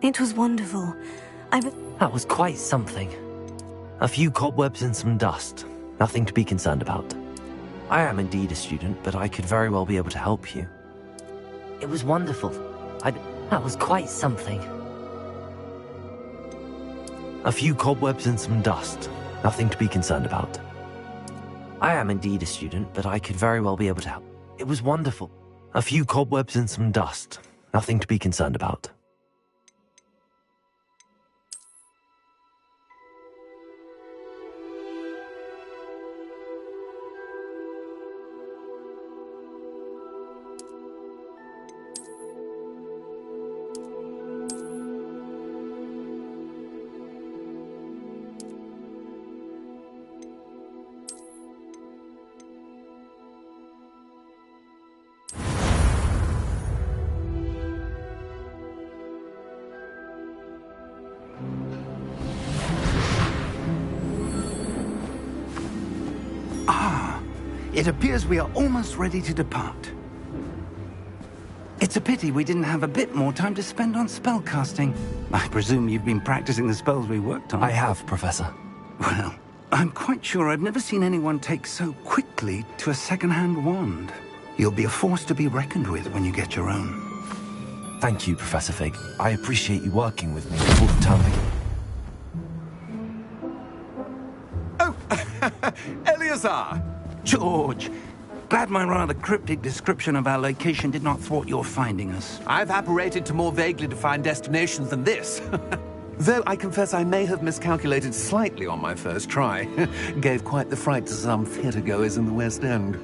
It was wonderful. That was quite something. A few cobwebs and some dust. Nothing to be concerned about. I am indeed a student, but I could very well be able to help you. It was wonderful. That was quite something. A few cobwebs and some dust. Nothing to be concerned about. I am indeed a student, but I could very well be able to help. It was wonderful. A few cobwebs and some dust. Nothing to be concerned about. It appears we are almost ready to depart. It's a pity we didn't have a bit more time to spend on spellcasting. I presume you've been practicing the spells we worked on. I have, Professor. Well, I'm quite sure I've never seen anyone take so quickly to a second-hand wand. You'll be a force to be reckoned with when you get your own. Thank you, Professor Fig. I appreciate you working with me before the term begins. Oh, Eleazar! George, glad my rather cryptic description of our location did not thwart your finding us. I've apparated to more vaguely defined destinations than this. Though I confess I may have miscalculated slightly on my first try. Gave quite the fright to some theatre-goers in the West End.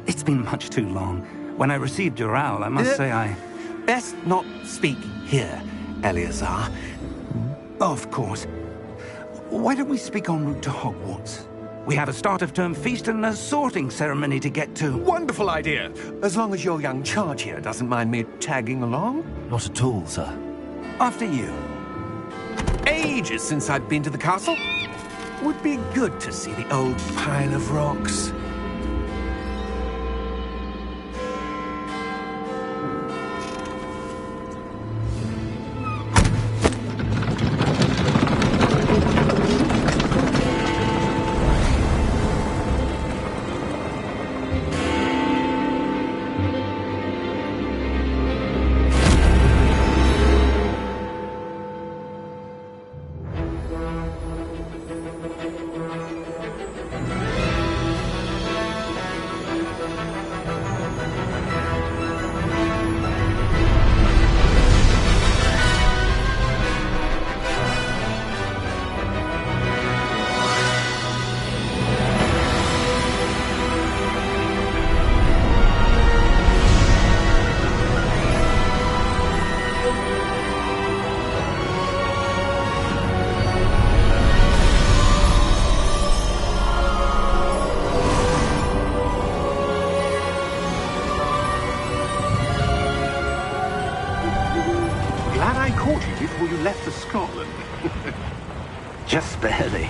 It's been much too long. When I received your owl, I must say I... Best not speak here, Eleazar. Of course. Why don't we speak en route to Hogwarts? We have a start-of-term feast and a sorting ceremony to get to. Wonderful idea! As long as your young charge here doesn't mind me tagging along. Not at all, sir. After you. Ages since I've been to the castle. Would be good to see the old pile of rocks. Before you left for Scotland. Just barely.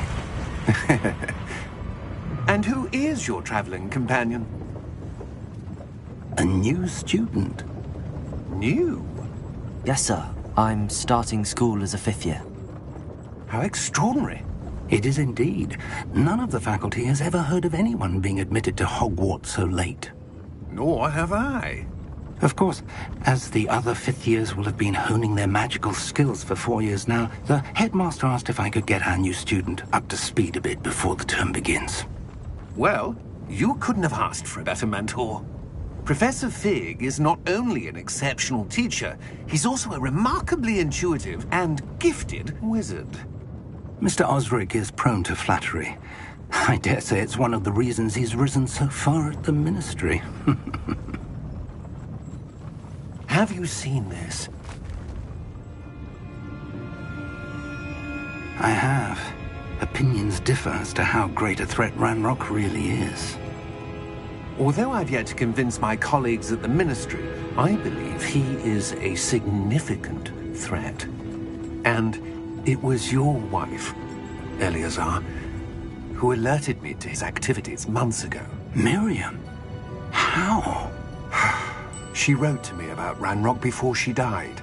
And who is your traveling companion? A new student. New? Yes, sir. I'm starting school as a 5th year. How extraordinary. It is indeed. None of the faculty has ever heard of anyone being admitted to Hogwarts so late. Nor have I. Of course, as the other 5th years will have been honing their magical skills for 4 years now, the headmaster asked if I could get our new student up to speed a bit before the term begins. Well, you couldn't have asked for a better mentor. Professor Fig is not only an exceptional teacher, he's also a remarkably intuitive and gifted wizard. Mr. Osric is prone to flattery. I dare say it's one of the reasons he's risen so far at the Ministry. Have you seen this? I have. Opinions differ as to how great a threat Ranrock really is. Although I've yet to convince my colleagues at the Ministry, I believe he is a significant threat. And it was your wife, Eleazar, who alerted me to his activities months ago. Miriam? How? She wrote to me about Ranrock before she died.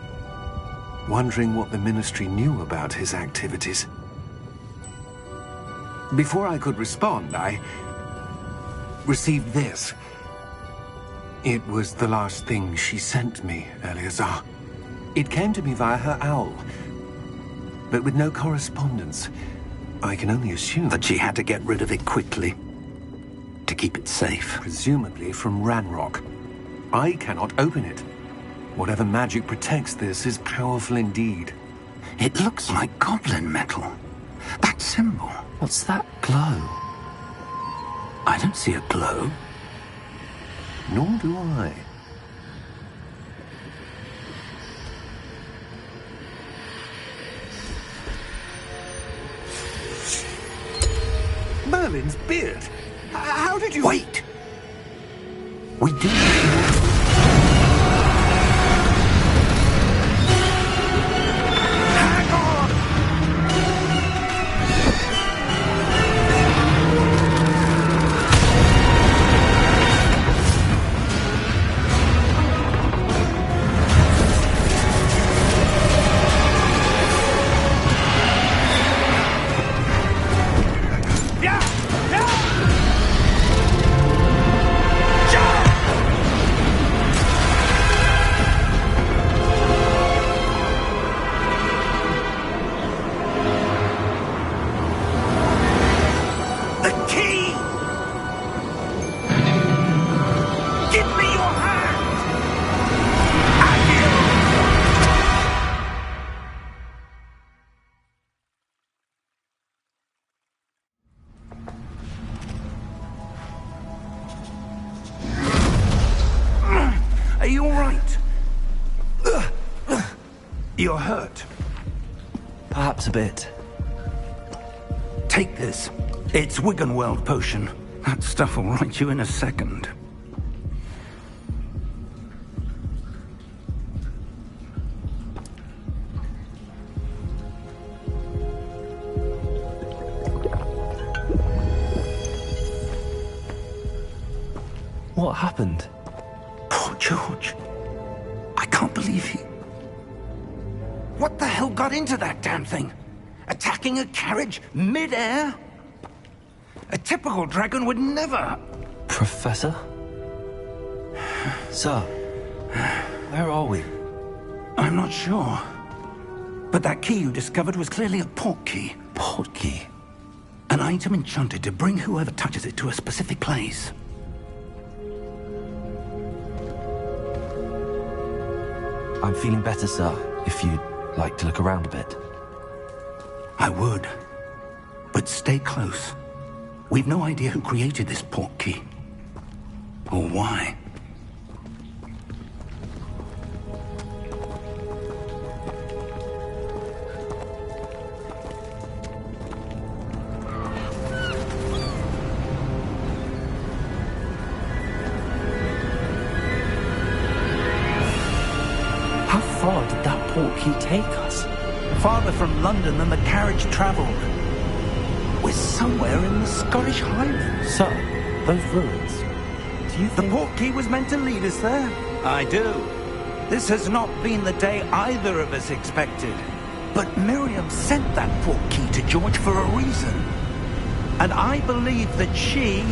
wondering what the Ministry knew about his activities. Before I could respond, I received this. It was the last thing she sent me, Eleazar. It came to me via her owl, but with no correspondence. I can only assume That she had to get rid of it quickly to keep it safe. presumably from Ranrock. I cannot open it. Whatever magic protects this is powerful indeed. It looks like goblin metal. That symbol. What's that glow? I don't see a glow. Nor do I. Merlin's beard! How did you... Wait! We do... Hang on! The key! Give me your hand! Are you all right? You're hurt. Perhaps a bit. Take this. It's Wiggenweld potion. That stuff will right you in a second. What happened? Poor George. I can't believe he... What the hell got into that damn thing? Attacking a carriage mid-air? A typical dragon would never... Professor? Sir, where are we? I'm not sure. But that key you discovered was clearly a port key. Port key? An item enchanted to bring whoever touches it to a specific place. I'm feeling better, sir, if you'd like to look around a bit. I would. But stay close. We've no idea who created this port key. Or why. How far did that port key take us? Farther from London than the carriage traveled. We're somewhere in the Scottish Highlands. Sir, those ruins. Do you The think... port key was meant to lead us there? I do. This has not been the day either of us expected. But Miriam sent that port key to George for a reason. And I believe that she,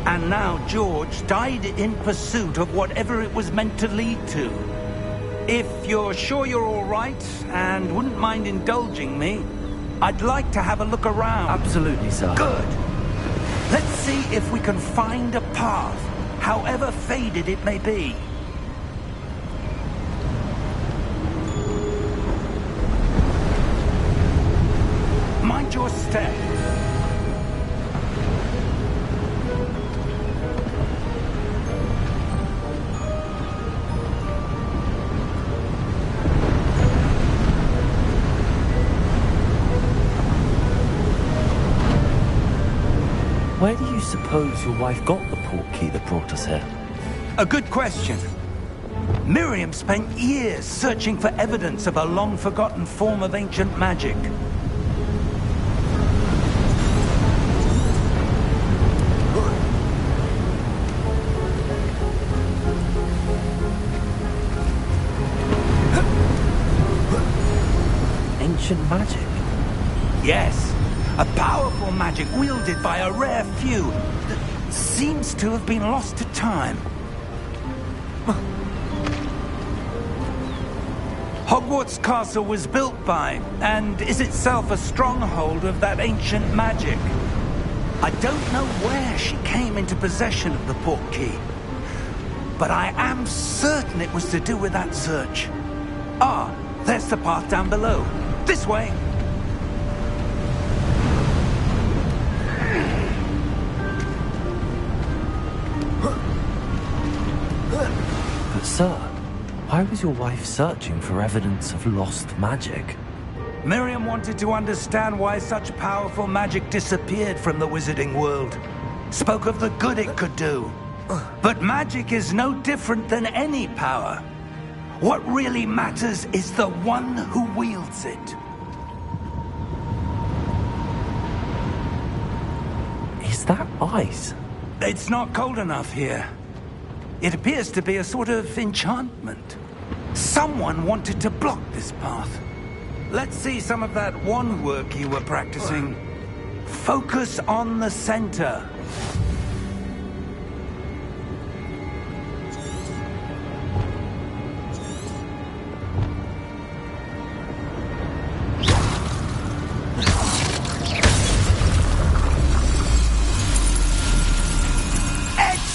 and now George, died in pursuit of whatever it was meant to lead to. If you're sure you're all right, and wouldn't mind indulging me, I'd like to have a look around. Absolutely, sir. Good. Let's see if we can find a path, however faded it may be. Mind your step. Where do you suppose your wife got the port key that brought us here? A good question. Miriam spent years searching for evidence of a long-forgotten form of ancient magic. ancient magic? Yes, a powerful magic wielded by a rare few that seems to have been lost to time. Hogwarts Castle was built by, and is itself a stronghold of that ancient magic. I don't know where she came into possession of the portkey, but I am certain it was to do with that search. Ah, there's the path down below. This way. But sir, why was your wife searching for evidence of lost magic? Miriam wanted to understand why such powerful magic disappeared from the wizarding world. Spoke of the good it could do. But magic is no different than any power. What really matters is the one who wields it. Is that ice? It's not cold enough here. It appears to be a sort of enchantment. Someone wanted to block this path. Let's see some of that wand work you were practicing. Focus on the center.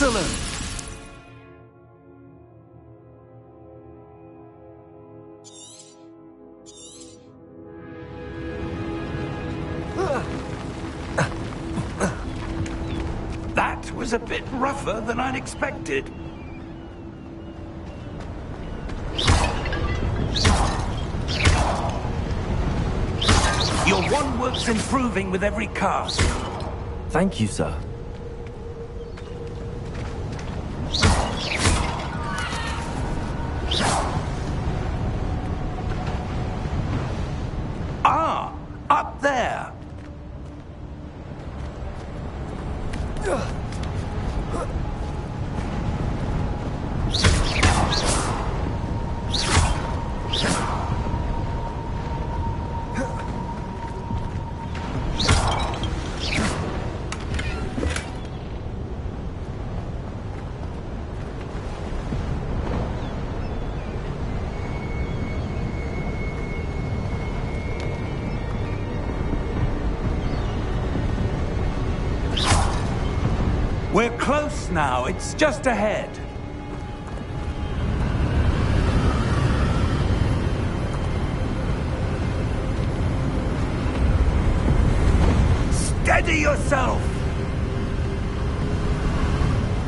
Excellent! That was a bit rougher than I'd expected. Your wand work's improving with every cast. Thank you, sir. Ah, up there. We're close now. It's just ahead. Steady yourself!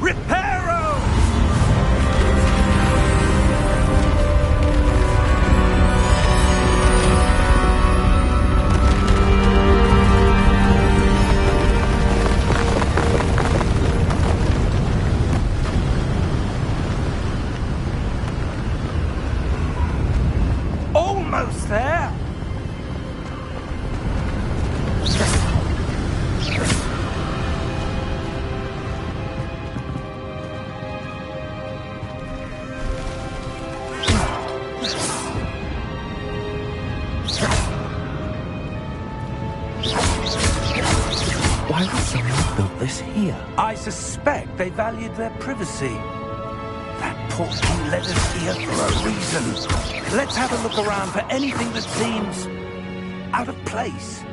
Reparo! Almost there! Why would someone build this here? I suspect they valued their privacy. That portkey led us here for a reason. Let's have a look around for anything that seems out of place.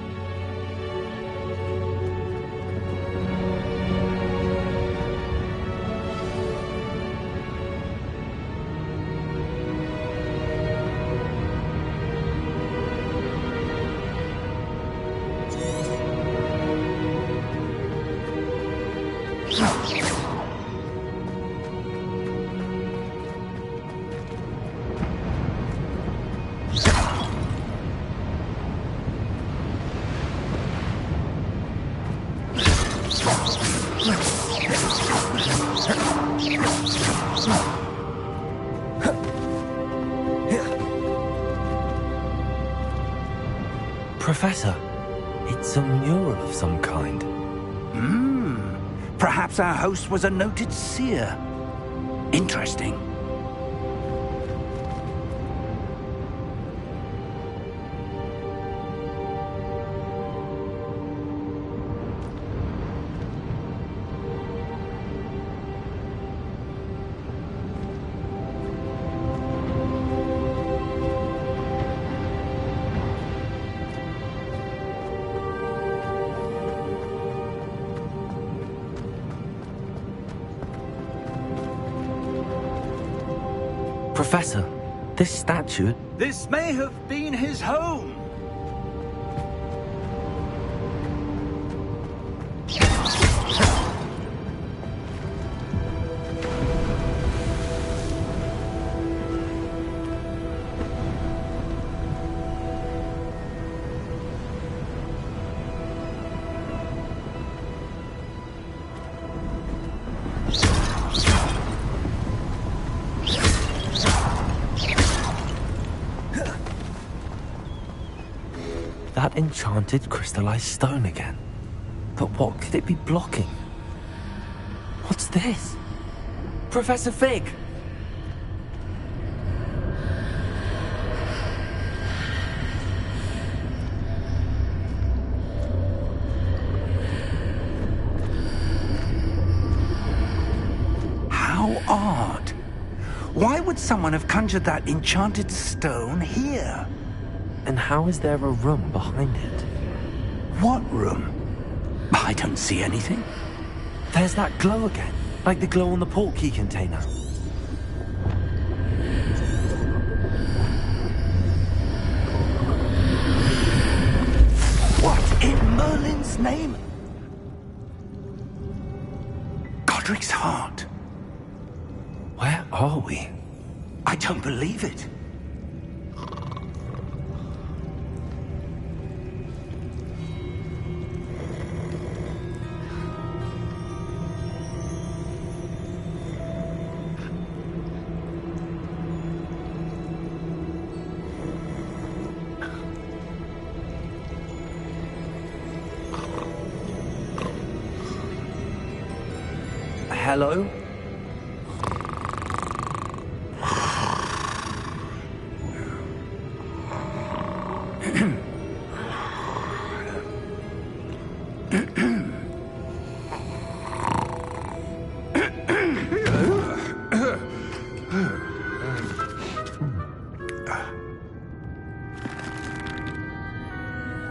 Professor, it's a mural of some kind. Perhaps our host was a noted seer. Interesting. Professor, this statue... This may have been his home. That enchanted crystallized stone again. But what could it be blocking? What's this? Professor Fig! How odd. Why would someone have conjured that enchanted stone here? And how is there a room behind it? What room? I don't see anything. There's that glow again, like the glow on the portkey container. What in Merlin's name? Godric's heart. Where are we? I don't believe it. Hello?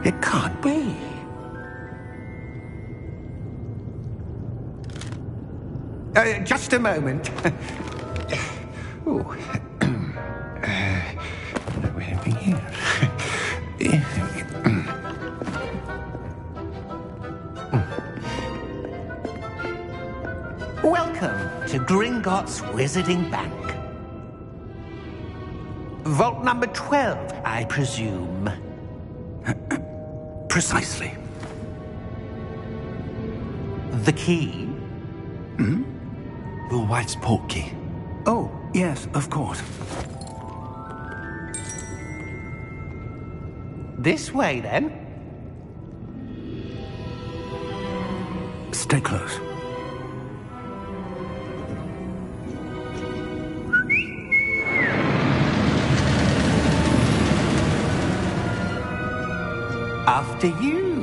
It can't be. Just a moment. Oh. Where are we here? Welcome to Gringotts Wizarding Bank. Vault number 12, I presume. Precisely. The key? Hmm? Your wife's portkey. Oh, yes, of course. This way, then. Stay close. After you.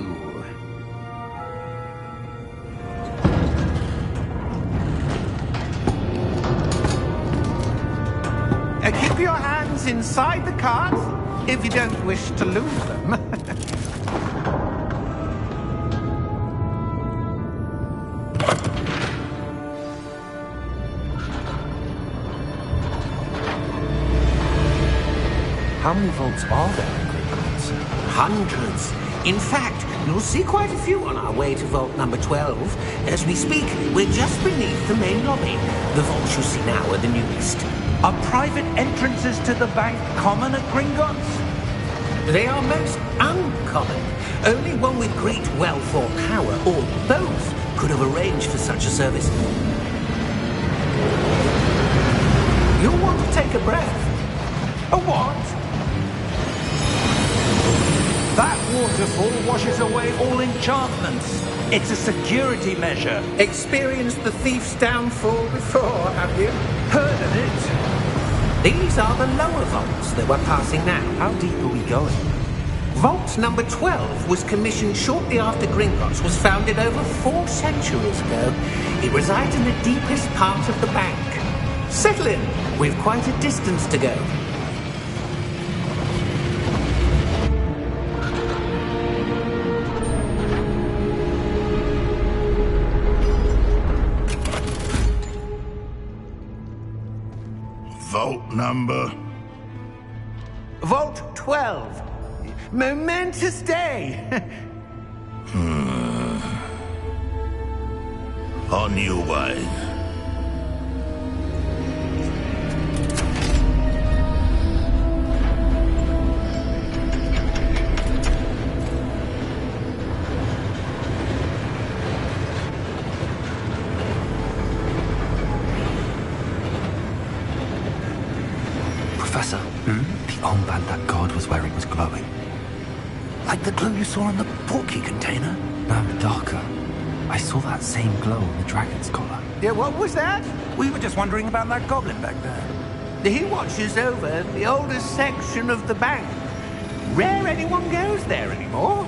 Keep your hands inside the cart if you don't wish to lose them. How many vaults are there in Gringotts? Hundreds. In fact, you'll see quite a few on our way to vault number 12. As we speak, we're just beneath the main lobby. The vaults you see now are the newest. Are private entrances to the bank common at Gringotts? They are most uncommon. Only one with great wealth or power, or both, could have arranged for such a service. You'll want to take a breath. A what? That waterfall washes away all enchantments. It's a security measure. Experienced the thief's downfall before, have you? Heard of it? These are the lower vaults that we're passing now. How deep are we going? Vault number 12 was commissioned shortly after Gringotts was founded over 4 centuries ago. It resides in the deepest part of the bank. Settle in. We've quite a distance to go. vault number? Vault 12. Momentous day. On your way. Professor, the armband that guard was wearing was glowing. Like the glow you saw in the portkey container? No, darker. I saw that same glow on the dragon's collar. Yeah, what was that? We were just wondering about that goblin back there. He watches over the oldest section of the bank. Rare anyone goes there anymore.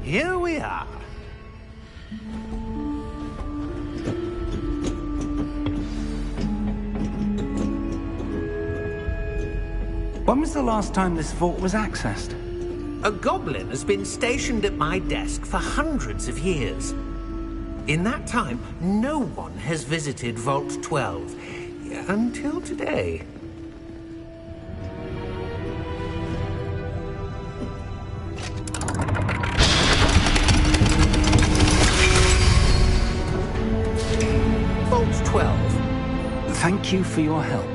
Here we are. When was the last time this vault was accessed? A goblin has been stationed at my desk for hundreds of years. In that time, no one has visited Vault 12. Until today. Vault 12. Thank you for your help.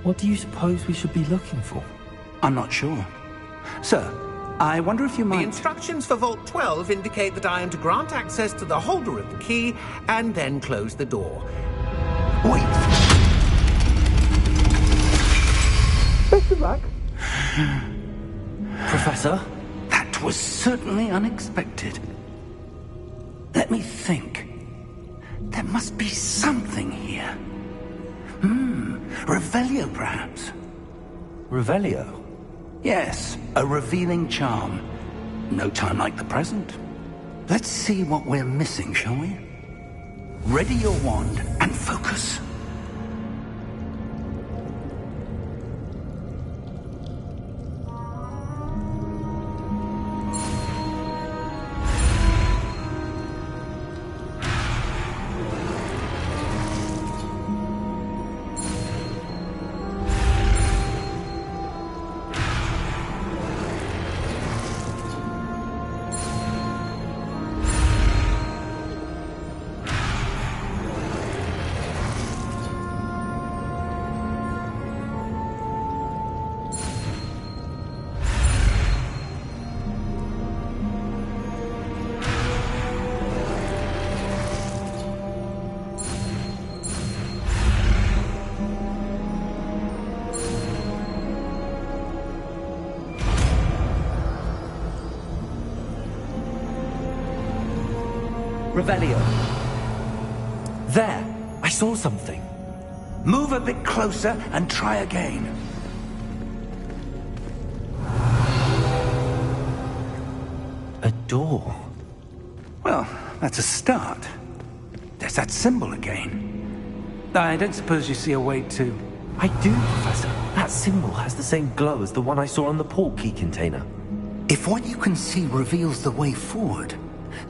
What do you suppose we should be looking for? I'm not sure. Sir, I wonder if you The might... instructions for Vault 12 indicate that I am to grant access to the holder of the key and then close the door. Wait! Best of luck. Professor? That was certainly unexpected. Let me think. There must be something here. Revelio, perhaps? Revelio? Yes, a revealing charm. No time like the present. Let's see what we're missing, shall we? Ready your wand and focus. Revelio. There! I saw something. Move a bit closer and try again. A door. Well, that's a start. There's that symbol again. I don't suppose you see a way to... I do, Professor. That symbol has the same glow as the one I saw on the portkey container. If what you can see reveals the way forward,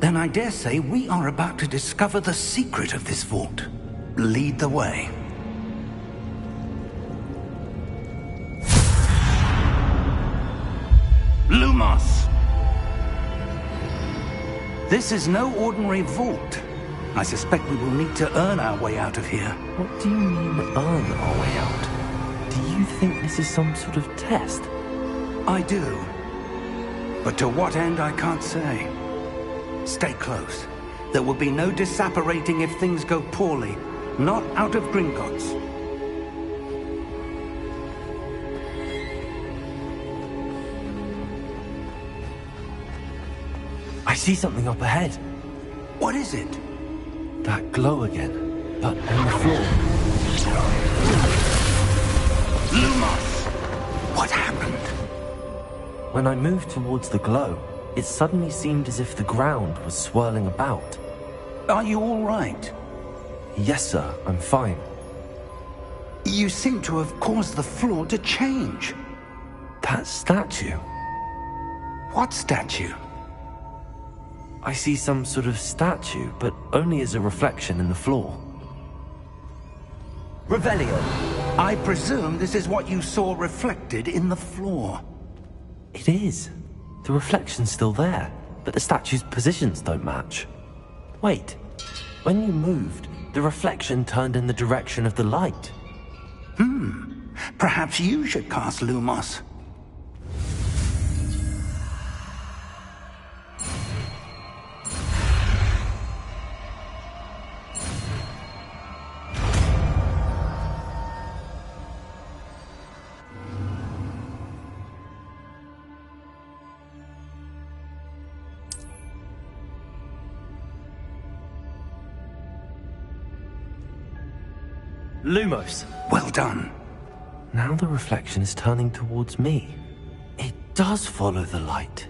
then I dare say we are about to discover the secret of this vault. Lead the way. Lumos! This is no ordinary vault. I suspect we will need to earn our way out of here. What do you mean, earn our way out? Do you think this is some sort of test? I do. But to what end, I can't say. Stay close. There will be no disapparating if things go poorly. Not out of Gringotts. I see something up ahead. What is it? That glow again, but on the floor. Lumos! What happened? When I moved towards the glow, it suddenly seemed as if the ground was swirling about. Are you all right? Yes, sir, I'm fine. You seem to have caused the floor to change. That statue. What statue? I see some sort of statue, but only as a reflection in the floor. Revelio, I presume this is what you saw reflected in the floor. It is. The reflection's still there, but the statue's positions don't match. Wait, when you moved, the reflection turned in the direction of the light. Perhaps you should cast Lumos. Lumos. Well done. Now the reflection is turning towards me. It does follow the light.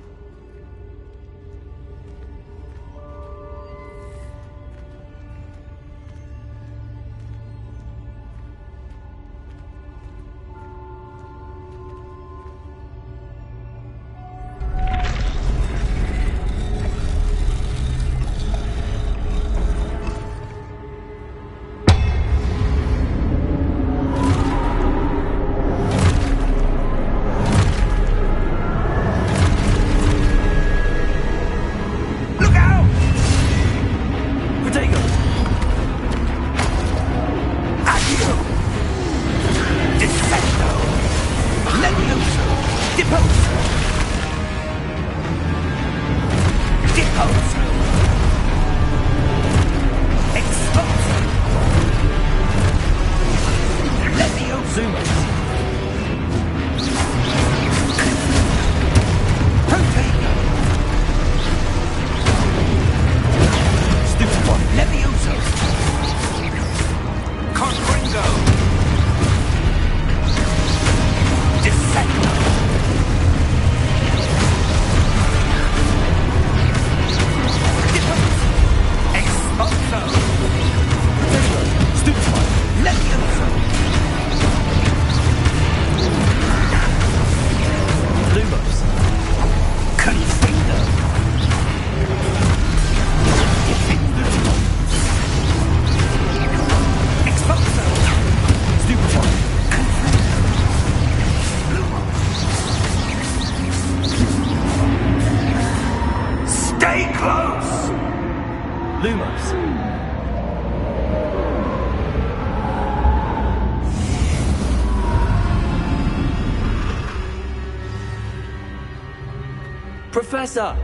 Professor!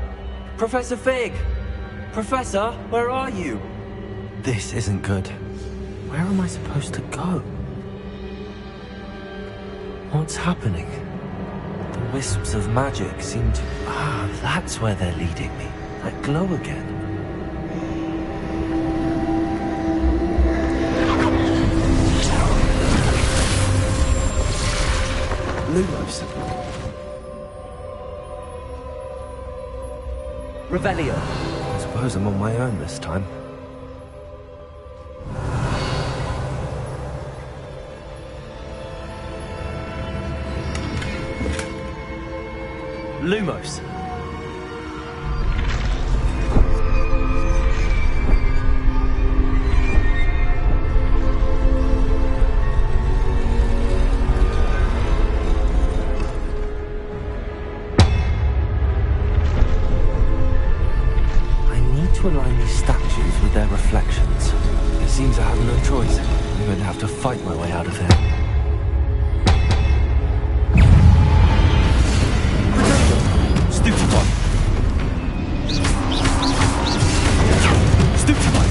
Professor Fig! Professor, where are you? This isn't good. Where am I supposed to go? What's happening? The wisps of magic seem to... Ah, that's where they're leading me. That glow again. Lumos. Revelio. I suppose I'm on my own this time. Lumos. To align these statues with their reflections. It seems I have no choice. I'm going to have to fight my way out of here. Stupefy! Stupefy!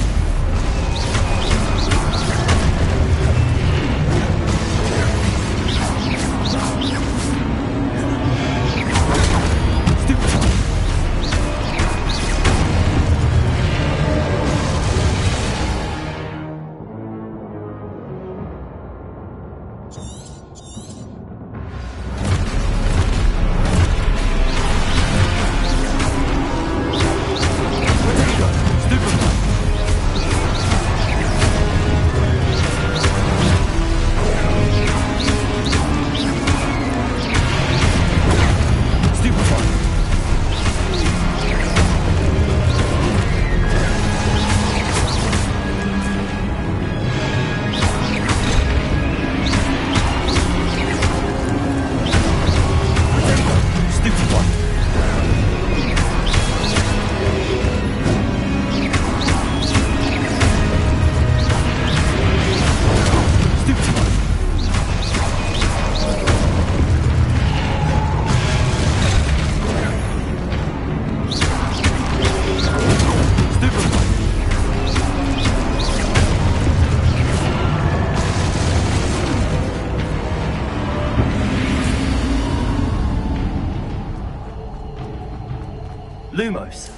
Lumos.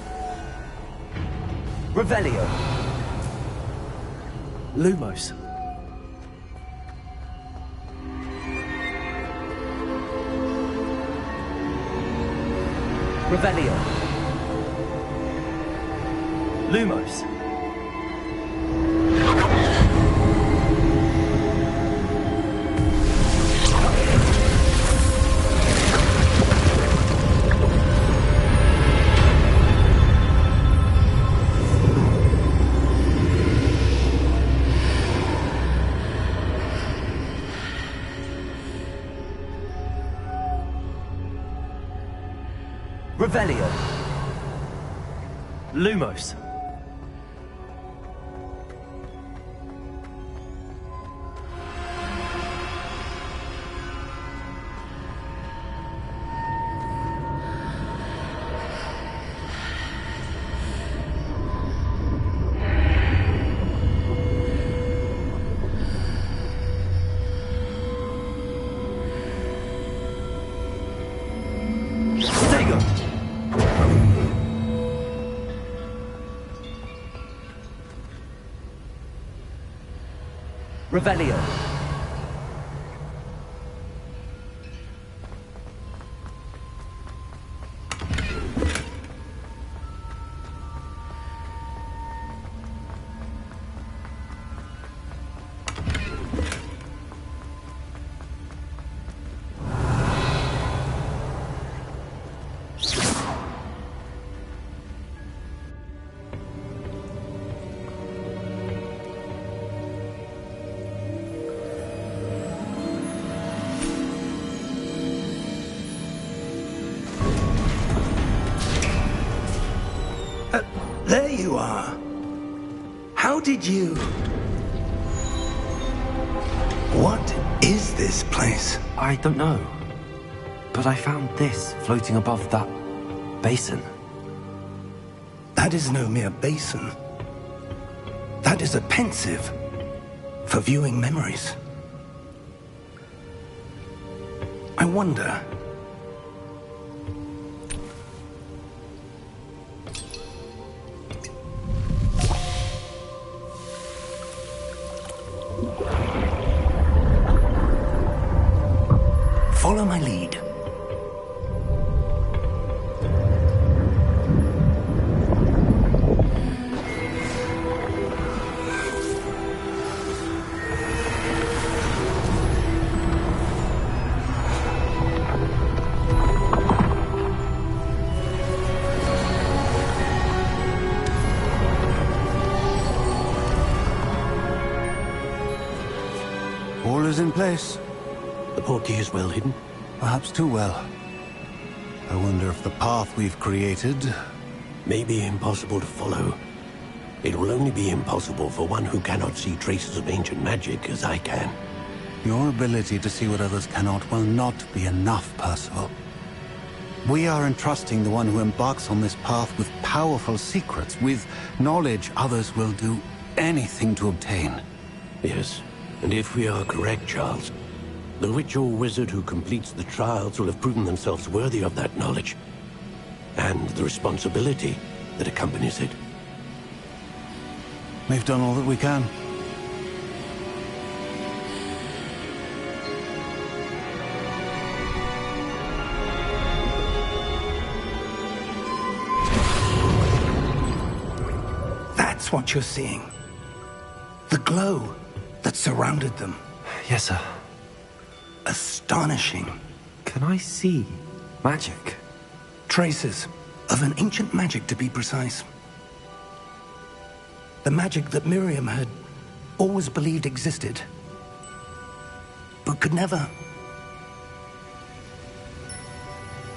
Revelio. Lumos. Revelio. Lumos. Revelio. Lumos. Stego. Revelio. There you are. How did you... What is this place? I don't know. But I found this floating above that basin. That is no mere basin. That is a pensive for viewing memories. I wonder... Follow my lead. All is in place. The portkey is well hidden. Perhaps too well. I wonder if the path we've created... May be impossible to follow. It will only be impossible for one who cannot see traces of ancient magic as I can. Your ability to see what others cannot will not be enough, Percival. We are entrusting the one who embarks on this path with powerful secrets, with knowledge others will do anything to obtain. Yes, and if we are correct, Charles, the witch or wizard who completes the trials will have proven themselves worthy of that knowledge, and the responsibility that accompanies it. We've done all that we can. That's what you're seeing. The glow that surrounded them. Yes, sir. Astonishing. Can I see magic? Traces of an ancient magic, to be precise. The magic that Miriam had always believed existed, but could never.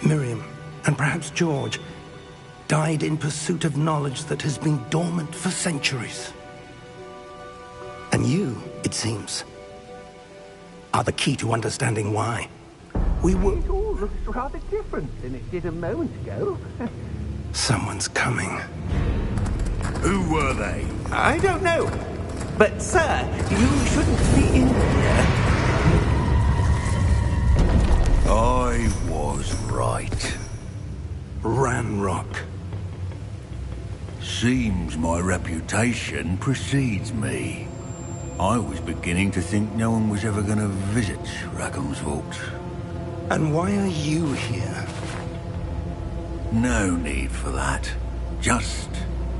Miriam, and perhaps George, died in pursuit of knowledge that has been dormant for centuries. And you, it seems, are the key to understanding why. We were... It all looks rather different than it did a moment ago. Someone's coming. Who were they? I don't know. But, sir, you shouldn't be in here. I was right. Ranrock. Seems my reputation precedes me. I was beginning to think no one was ever going to visit Rackham's vault. And why are you here? No need for that. Just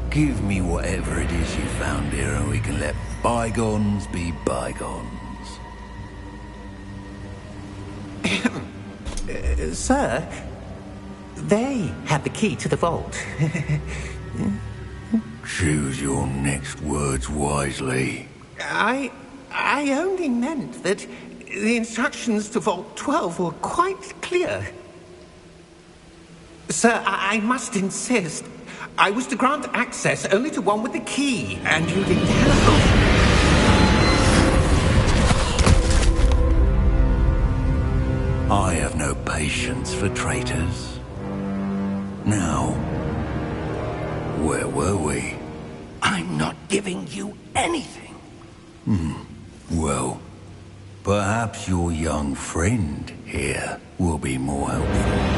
give me whatever it is you found here and we can let bygones be bygones. Sir, they have the key to the vault. Choose your next words wisely. I only meant that the instructions to Vault 12 were quite clear. Sir, I must insist. I was to grant access only to one with the key, and you didn't help. I have no patience for traitors. Now, where were we? I'm not giving you anything. Well, perhaps your young friend here will be more helpful.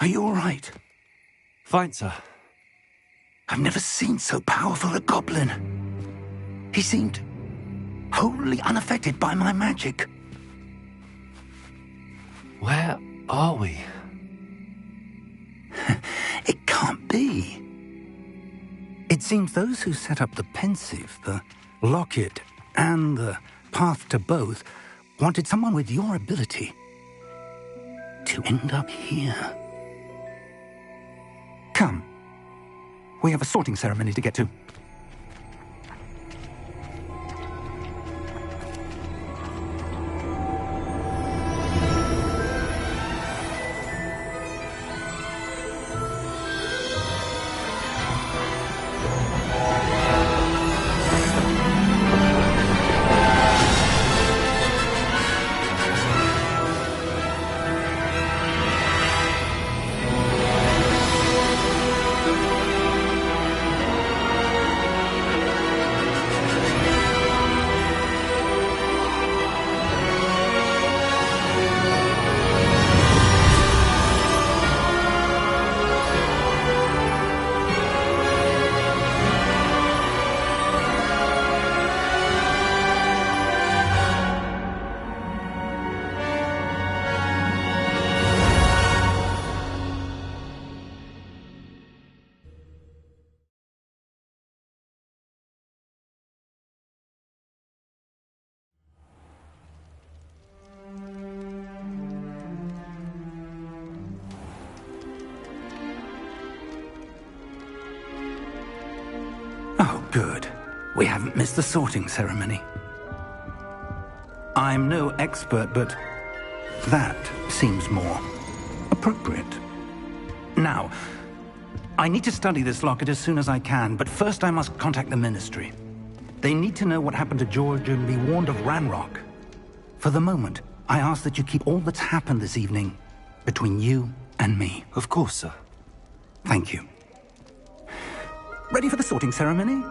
Are you all right? Fine, sir. I've never seen so powerful a goblin. He seemed wholly unaffected by my magic. Where are we? It can't be. It seems those who set up the pensive, the locket, and the path to both wanted someone with your ability to end up here. Come. We have a sorting ceremony to get to. Oh, good. We haven't missed the sorting ceremony. I'm no expert, but that seems more appropriate. Now, I need to study this locket as soon as I can, but first I must contact the Ministry. They need to know what happened to George and be warned of Ranrock. For the moment, I ask that you keep all that's happened this evening between you and me. Of course, sir. Thank you. Ready for the sorting ceremony?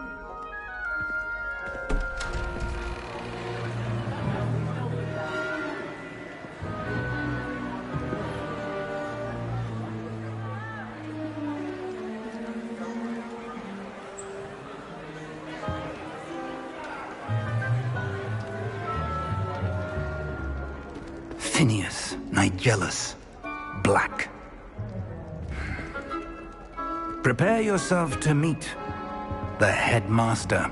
Tinius, Nigellus, Black. Prepare yourself to meet the headmaster.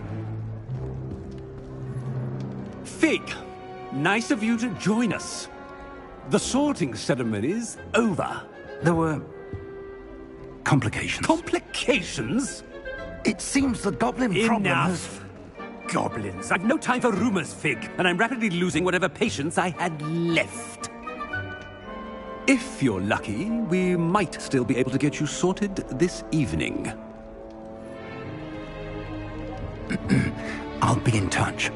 Fig, nice of you to join us. The sorting ceremony's over. There were complications. Complications? It seems the goblin problem has... Enough! Goblins. I've no time for rumors, Fig, and I'm rapidly losing whatever patience I had left. If you're lucky, we might still be able to get you sorted this evening. I'll be in touch.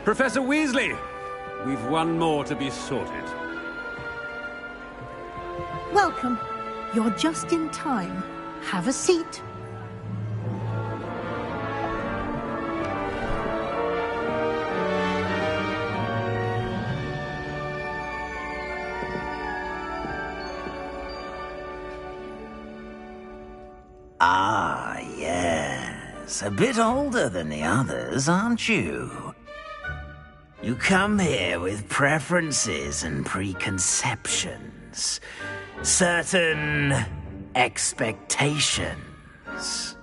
Professor Weasley, we've one more to be sorted. Welcome. You're just in time. Have a seat. Ah, yes. A bit older than the others, aren't you? You come here with preferences and preconceptions. Certain expectations.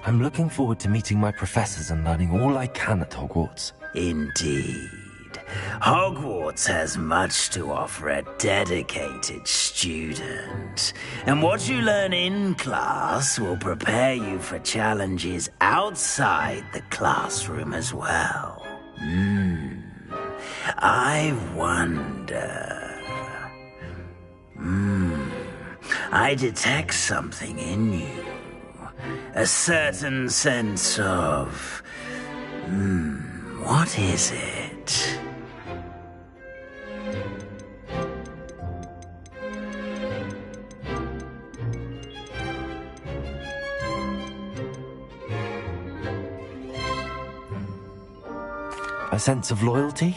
I'm looking forward to meeting my professors and learning all I can at Hogwarts. Indeed. Hogwarts has much to offer a dedicated student. And what you learn in class will prepare you for challenges outside the classroom as well. I wonder... I detect something in you. A certain sense of... what is it? A sense of loyalty?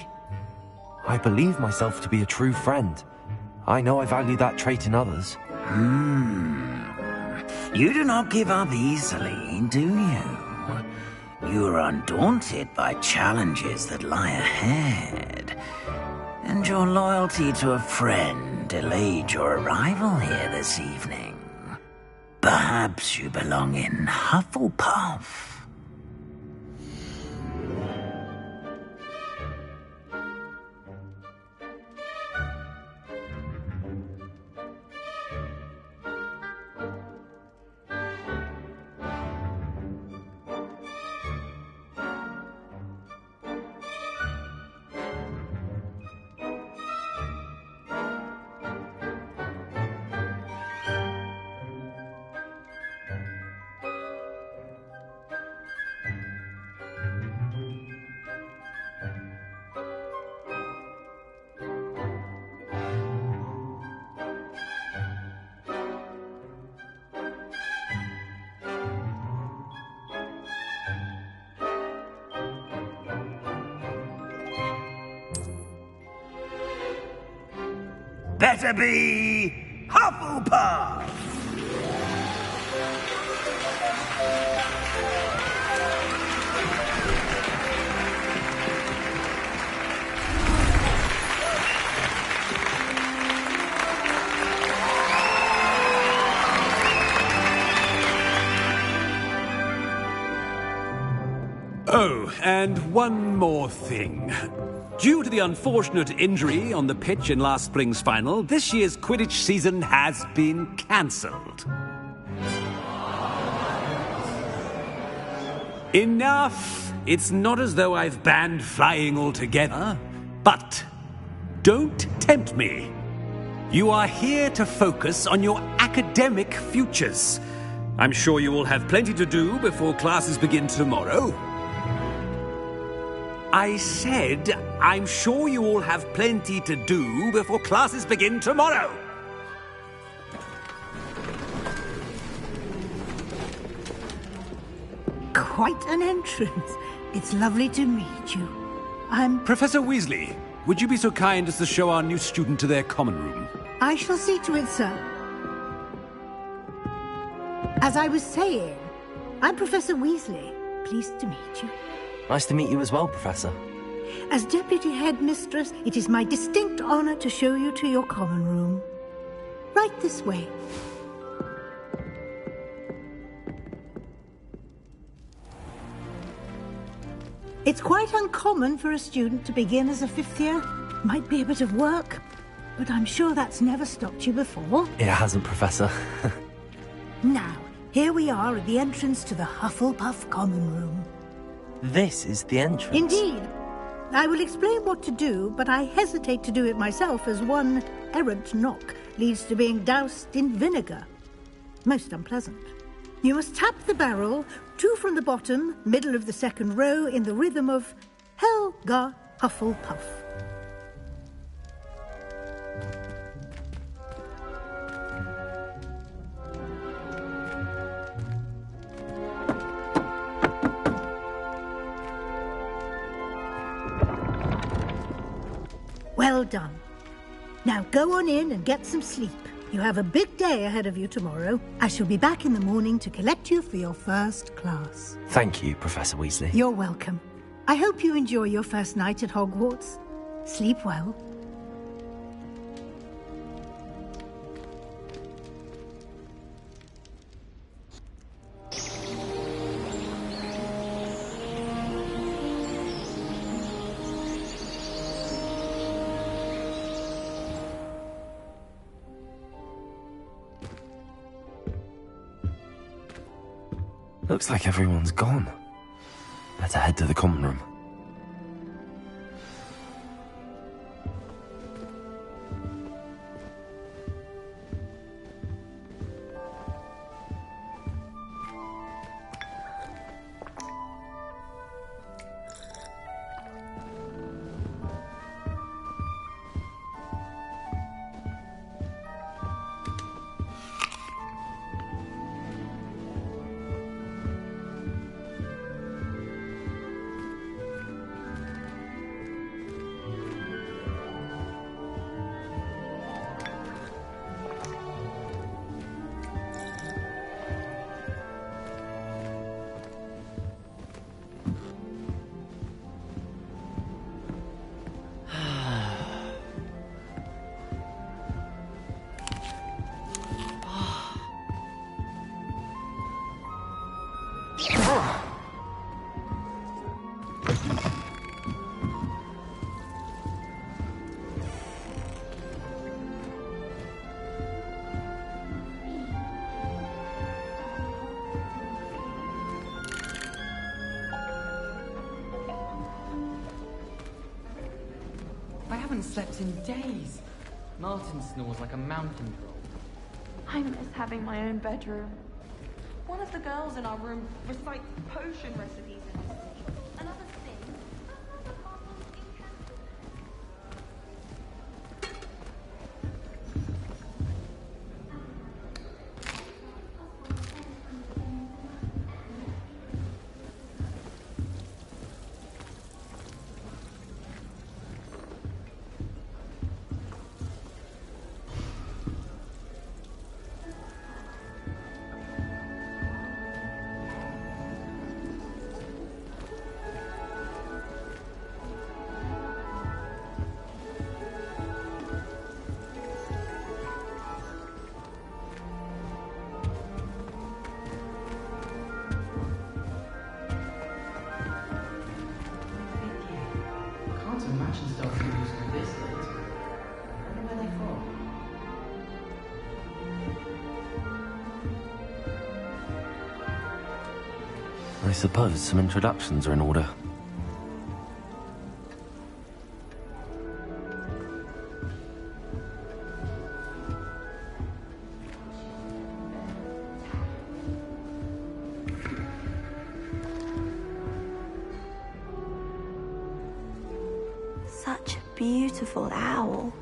I believe myself to be a true friend. I know I value that trait in others. You do not give up easily, do you? You are undaunted by challenges that lie ahead. And your loyalty to a friend delayed your arrival here this evening. Perhaps you belong in Hufflepuff. Better be Hufflepuff! Oh, and one more thing. Due to the unfortunate injury on the pitch in last spring's final, this year's Quidditch season has been cancelled. Enough! It's not as though I've banned flying altogether, but don't tempt me. You are here to focus on your academic futures. I'm sure you will have plenty to do before classes begin tomorrow. I said, I'm sure you all have plenty to do before classes begin tomorrow. quite an entrance. It's lovely to meet you. I'm... Professor Weasley, would you be so kind as to show our new student to their common room? I shall see to it, sir. As I was saying, I'm Professor Weasley. Pleased to meet you. Nice to meet you as well, Professor. As Deputy Headmistress, it is my distinct honor to show you to your common room. Right this way. It's quite uncommon for a student to begin as a fifth year. Might be a bit of work, but I'm sure that's never stopped you before. It hasn't, Professor. Now, here we are at the entrance to the Hufflepuff Common Room. This is the entrance? Indeed. I will explain what to do, but I hesitate to do it myself as one errant knock leads to being doused in vinegar. Most unpleasant. You must tap the barrel, 2 from the bottom, middle of the second row, in the rhythm of Helga Hufflepuff. Well done. Now go on in and get some sleep. You have a big day ahead of you tomorrow. I shall be back in the morning to collect you for your first class. Thank you, Professor Weasley. You're welcome. I hope you enjoy your first night at Hogwarts. Sleep well. Looks like everyone's gone. Better head to the common room. I haven't slept in days. Martin snores like a mountain troll. I miss having my own bedroom. One of the girls in our room recites potion recipes in his sleep. Another sings. Another mumbles incantations. Imagine starting musical this late. I wonder where they're from. I suppose some introductions are in order. Such a beautiful owl.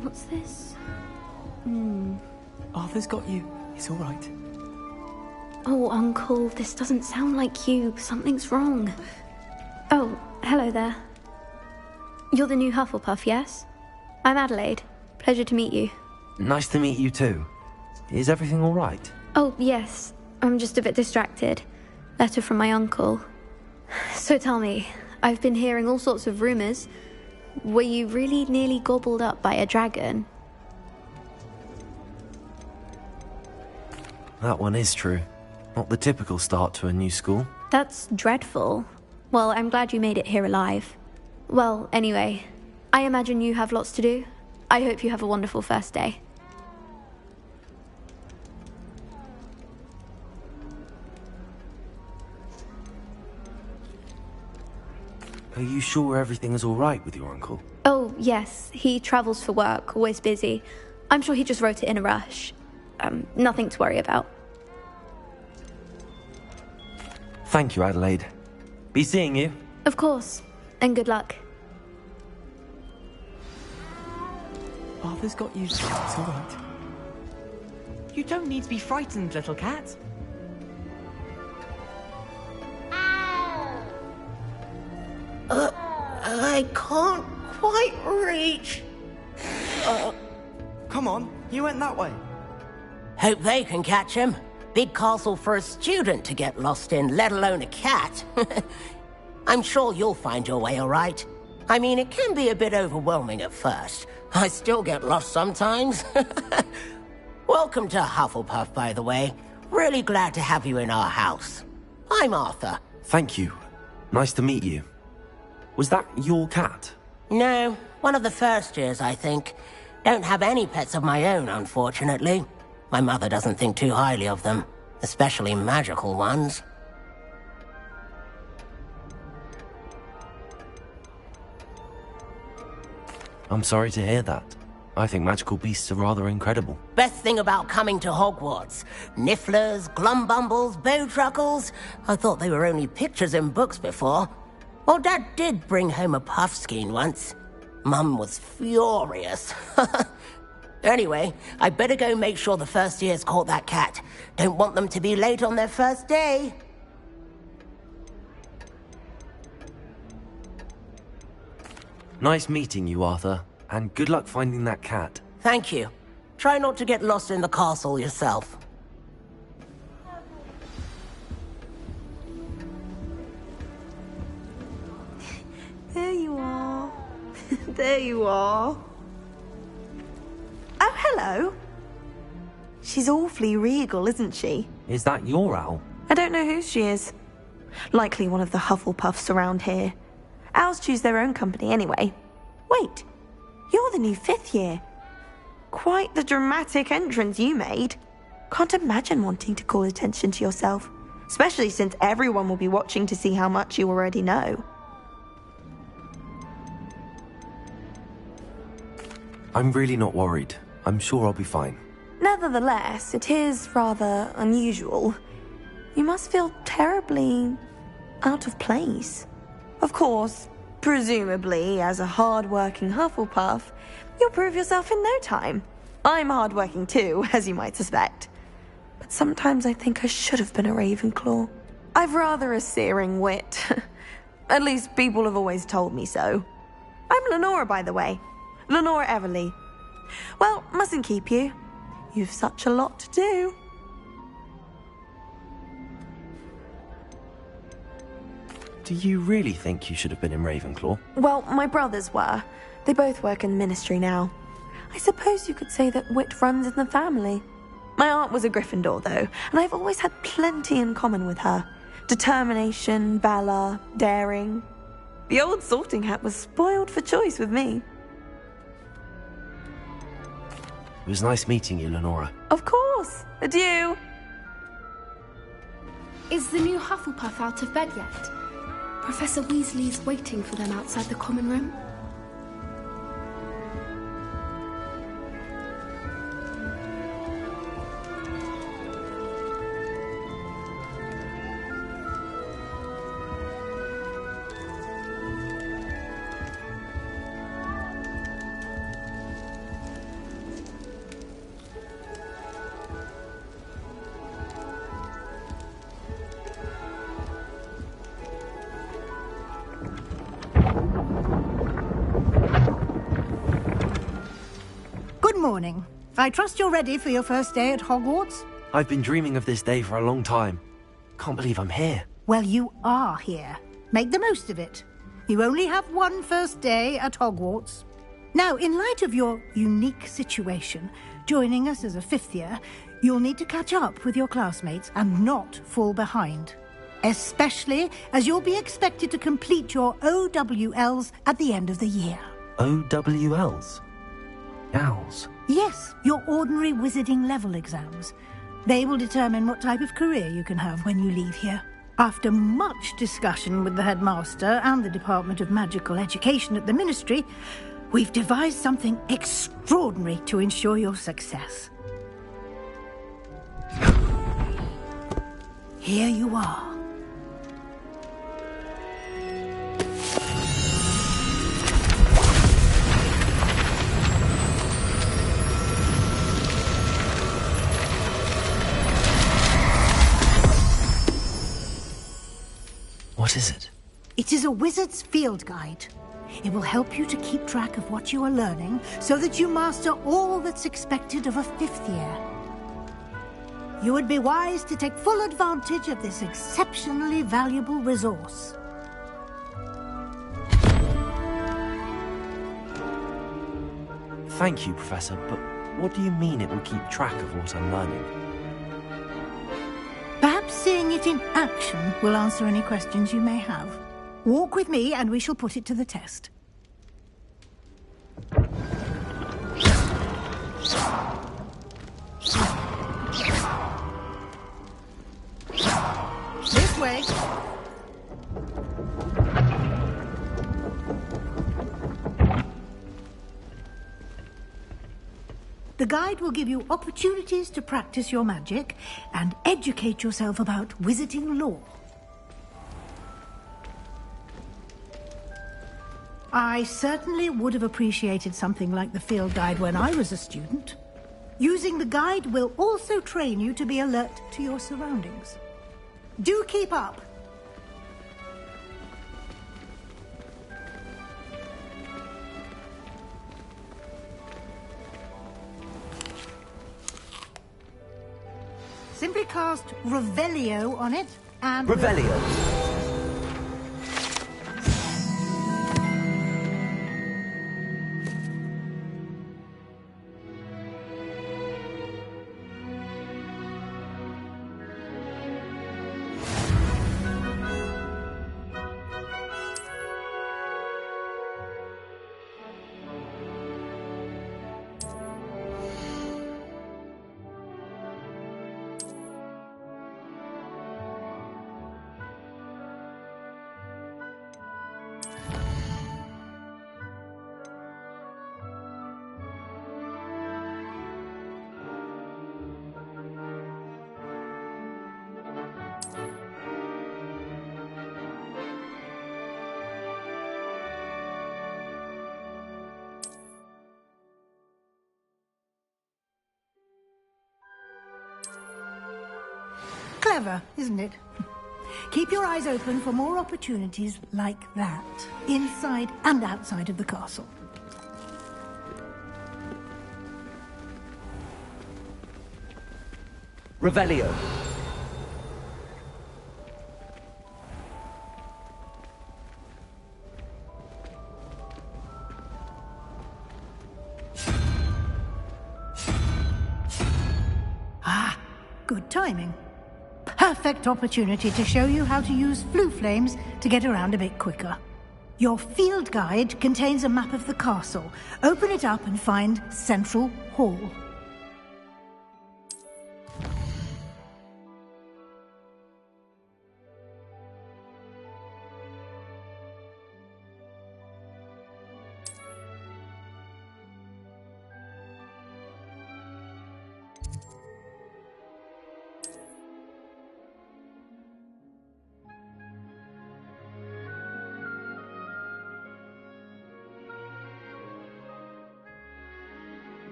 What's this? Arthur's got you. It's all right. Oh, Uncle, this doesn't sound like you. Something's wrong. Oh, hello there. You're the new Hufflepuff, yes? I'm Adelaide. Pleasure to meet you. Nice to meet you too. Is everything all right? Oh, yes. I'm just a bit distracted. Letter from my uncle. So tell me, I've been hearing all sorts of rumors. Were you really nearly gobbled up by a dragon? That one is true. Not the typical start to a new school. That's dreadful. Well, I'm glad you made it here alive. Well, anyway, I imagine you have lots to do. I hope you have a wonderful first day. Are you sure everything is all right with your uncle? Oh, yes. He travels for work, always busy. I'm sure he just wrote it in a rush. Nothing to worry about. Thank you, Adelaide. Be seeing you. Of course. And good luck. Arthur's got you. It's all right. You don't need to be frightened, little cat. I can't quite reach. Come on, you went that way. Hope they can catch him. Big castle for a student to get lost in, let alone a cat. I'm sure you'll find your way all right. I mean, it can be a bit overwhelming at first. I still get lost sometimes. Welcome to Hufflepuff, by the way. Really glad to have you in our house. I'm Arthur. Thank you. Nice to meet you. Was that your cat? No, one of the first years, I think. Don't have any pets of my own, unfortunately. My mother doesn't think too highly of them, especially magical ones. I'm sorry to hear that. I think magical beasts are rather incredible. Best thing about coming to Hogwarts. Nifflers, glumbumbles, bowtruckles. I thought they were only pictures in books before. Well, Dad did bring home a puffskein once. Mum was furious. Anyway, I better go make sure the first years caught that cat. Don't want them to be late on their first day. Nice meeting you, Arthur. And good luck finding that cat. Thank you. Try not to get lost in the castle yourself. There you are. There you are. Oh, hello. She's awfully regal, isn't she? Is that your owl? I don't know who she is. Likely one of the Hufflepuffs around here. Owls choose their own company anyway. Wait, you're the new 5th year. Quite the dramatic entrance you made. Can't imagine wanting to call attention to yourself, especially since everyone will be watching to see how much you already know. I'm really not worried. I'm sure I'll be fine. Nevertheless, it is rather unusual. You must feel terribly out of place. Of course, presumably, as a hard-working Hufflepuff, you'll prove yourself in no time. I'm hard-working too, as you might suspect. But sometimes I think I should have been a Ravenclaw. I've rather a searing wit. At least people have always told me so. I'm Lenora, by the way. Lenora Everly. Well, mustn't keep you. You've such a lot to do. Do you really think you should have been in Ravenclaw? Well, my brothers were. They both work in the ministry now. I suppose you could say that wit runs in the family. My aunt was a Gryffindor, though, and I've always had plenty in common with her. Determination, valor, daring. The old sorting hat was spoiled for choice with me. It was nice meeting you, Lenora. Of course. Adieu. Is the new Hufflepuff out of bed yet? Professor Weasley's waiting for them outside the common room. Good morning. I trust you're ready for your first day at Hogwarts? I've been dreaming of this day for a long time. Can't believe I'm here. Well, you are here. Make the most of it. You only have one first day at Hogwarts. Now, in light of your unique situation, joining us as a fifth year, you'll need to catch up with your classmates and not fall behind. Especially as you'll be expected to complete your OWLs at the end of the year. OWLs? Owls? Yes, your ordinary wizarding level exams. They will determine what type of career you can have when you leave here. After much discussion with the headmaster and the Department of Magical Education at the Ministry, we've devised something extraordinary to ensure your success. Here you are. What is it? It is a wizard's field guide. It will help you to keep track of what you are learning so that you master all that's expected of a fifth year. You would be wise to take full advantage of this exceptionally valuable resource. Thank you, Professor, but what do you mean it will keep track of what I'm learning? Perhaps seeing it in action will answer any questions you may have. Walk with me and we shall put it to the test. This way. The guide will give you opportunities to practice your magic and educate yourself about wizarding lore. I certainly would have appreciated something like the field guide when I was a student. Using the guide will also train you to be alert to your surroundings. Do keep up! Simply cast Revelio on it and... Revelio? Clever, isn't it? Keep your eyes open for more opportunities like that, inside and outside of the castle. Revelio. Ah, good timing. Perfect opportunity to show you how to use flue flames to get around a bit quicker. Your field guide contains a map of the castle. Open it up and find Central Hall.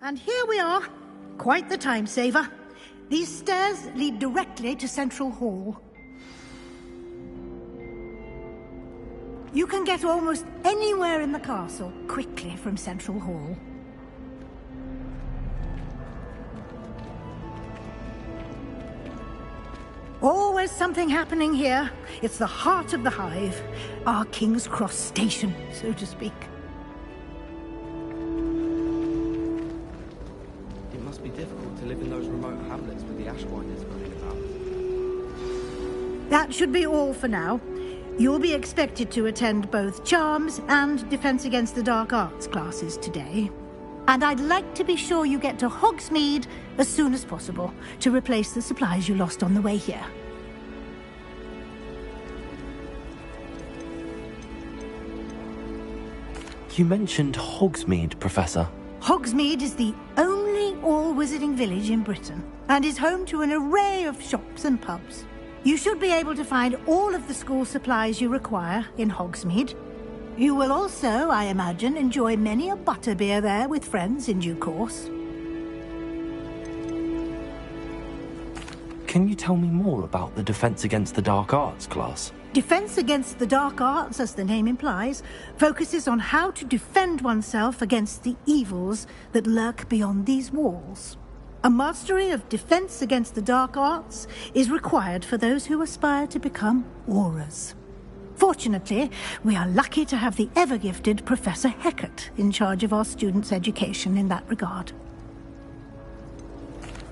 And here we are. Quite the time saver. These stairs lead directly to Central Hall. You can get almost anywhere in the castle quickly from Central Hall. Always something happening here. It's the heart of the Hive. Our King's Cross station, so to speak. It must be difficult to live in those remote hamlets with the Ashwinders running about. That should be all for now. You'll be expected to attend both Charms and Defense Against the Dark Arts classes today. And I'd like to be sure you get to Hogsmeade as soon as possible to replace the supplies you lost on the way here. You mentioned Hogsmeade, Professor. Hogsmeade is the only all-wizarding village in Britain and is home to an array of shops and pubs. You should be able to find all of the school supplies you require in Hogsmeade. You will also, I imagine, enjoy many a butterbeer there with friends in due course. Can you tell me more about the Defense Against the Dark Arts class? Defense Against the Dark Arts, as the name implies, focuses on how to defend oneself against the evils that lurk beyond these walls. A mastery of Defense Against the Dark Arts is required for those who aspire to become Aurors. Fortunately, we are lucky to have the ever-gifted Professor Hecat in charge of our students' education in that regard.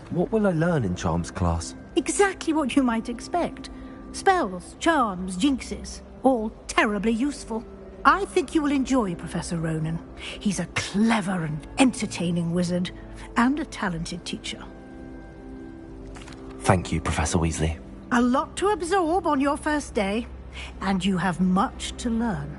What will I learn in Charms class? Exactly what you might expect. Spells, charms, jinxes, all terribly useful. I think you will enjoy Professor Ronan. He's a clever and entertaining wizard, and a talented teacher. Thank you, Professor Weasley. A lot to absorb on your first day, and you have much to learn.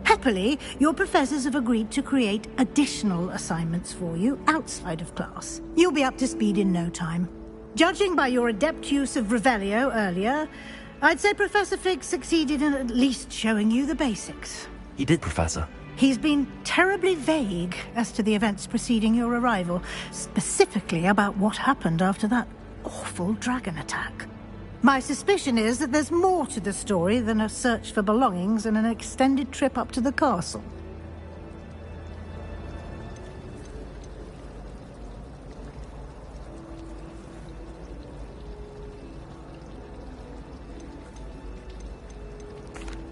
Happily, your professors have agreed to create additional assignments for you outside of class. You'll be up to speed in no time. Judging by your adept use of Revelio earlier, I'd say Professor Fig succeeded in at least showing you the basics. He did, Professor. He's been terribly vague as to the events preceding your arrival, specifically about what happened after that awful dragon attack. My suspicion is that there's more to the story than a search for belongings and an extended trip up to the castle.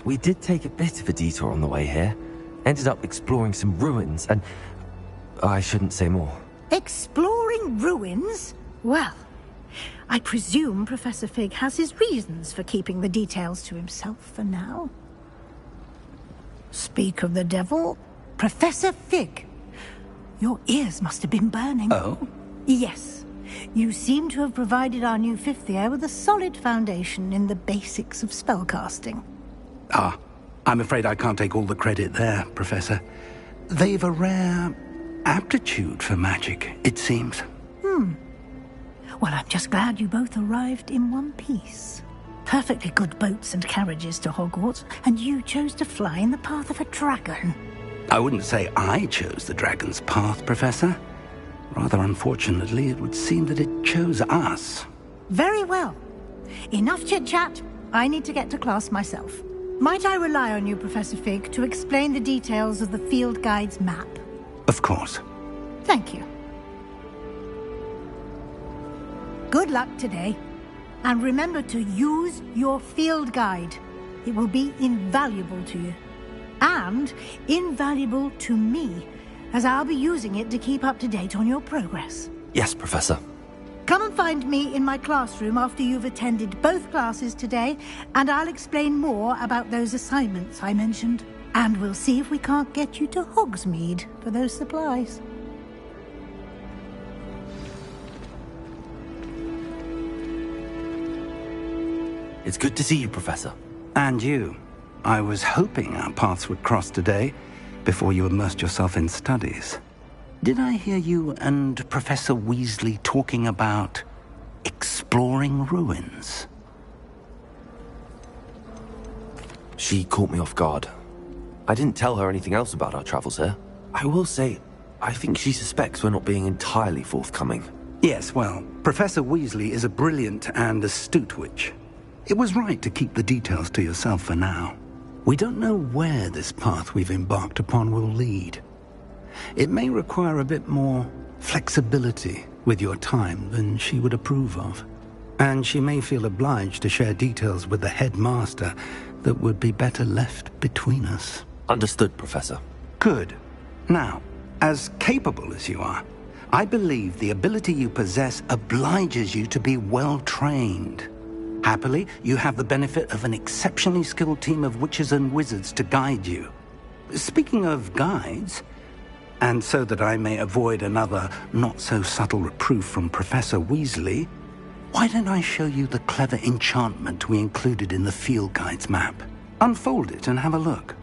We did take a bit of a detour on the way here. Ended up exploring some ruins and... I shouldn't say more. Exploring ruins? Well, I presume Professor Fig has his reasons for keeping the details to himself for now. Speak of the devil, Professor Fig. Your ears must have been burning. Oh? Yes. You seem to have provided our new fifth year with a solid foundation in the basics of spellcasting. Ah, I'm afraid I can't take all the credit there, Professor. They've a rare aptitude for magic, it seems. Well, I'm just glad you both arrived in one piece. Perfectly good boats and carriages to Hogwarts, and you chose to fly in the path of a dragon. I wouldn't say I chose the dragon's path, Professor. Rather unfortunately, it would seem that it chose us. Very well. Enough chit-chat. I need to get to class myself. Might I rely on you, Professor Fig, to explain the details of the field guide's map? Of course. Thank you. Good luck today. And remember to use your field guide. It will be invaluable to you. And invaluable to me, as I'll be using it to keep up to date on your progress. Yes, Professor. Come and find me in my classroom after you've attended both classes today, and I'll explain more about those assignments I mentioned. And we'll see if we can't get you to Hogsmeade for those supplies. It's good to see you, Professor. And you. I was hoping our paths would cross today, before you immersed yourself in studies. Did I hear you and Professor Weasley talking about exploring ruins? She caught me off guard. I didn't tell her anything else about our travels here. I will say, I think she suspects we're not being entirely forthcoming. Yes, well, Professor Weasley is a brilliant and astute witch. It was right to keep the details to yourself for now. We don't know where this path we've embarked upon will lead. It may require a bit more flexibility with your time than she would approve of. And she may feel obliged to share details with the headmaster that would be better left between us. Understood, Professor. Good. Now, as capable as you are, I believe the ability you possess obliges you to be well trained. Happily, you have the benefit of an exceptionally skilled team of witches and wizards to guide you. Speaking of guides, and so that I may avoid another not-so-subtle reproof from Professor Weasley, why don't I show you the clever enchantment we included in the field guide's map? Unfold it and have a look.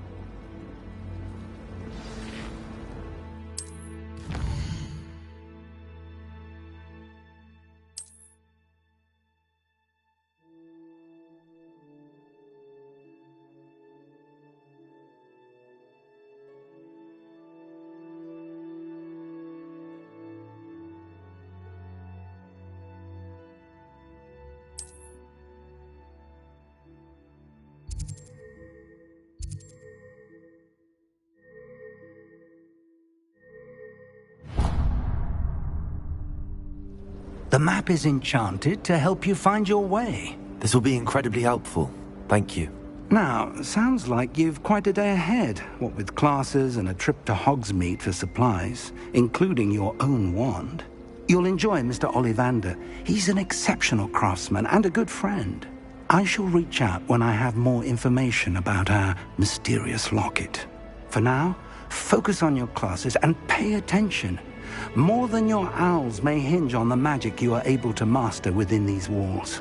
The map is enchanted to help you find your way. This will be incredibly helpful. Thank you. Now, sounds like you've quite a day ahead, what with classes and a trip to Hogsmeade for supplies, including your own wand. You'll enjoy Mr. Ollivander. He's an exceptional craftsman and a good friend. I shall reach out when I have more information about our mysterious locket. For now, focus on your classes and pay attention. More than your owls may hinge on the magic you are able to master within these walls.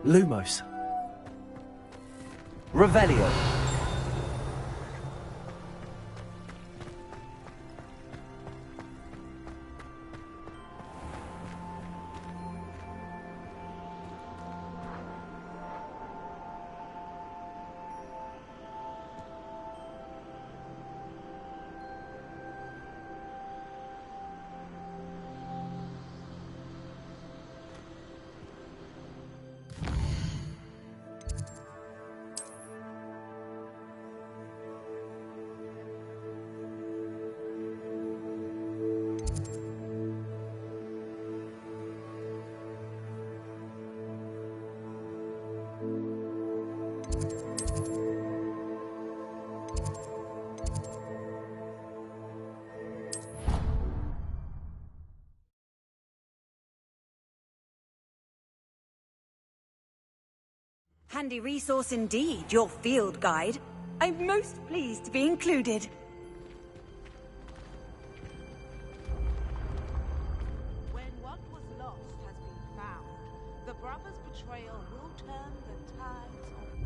Lumos. Revelio. Handy resource indeed, your field guide. I'm most pleased to be included. When what was The brother's betrayal will turn the tides of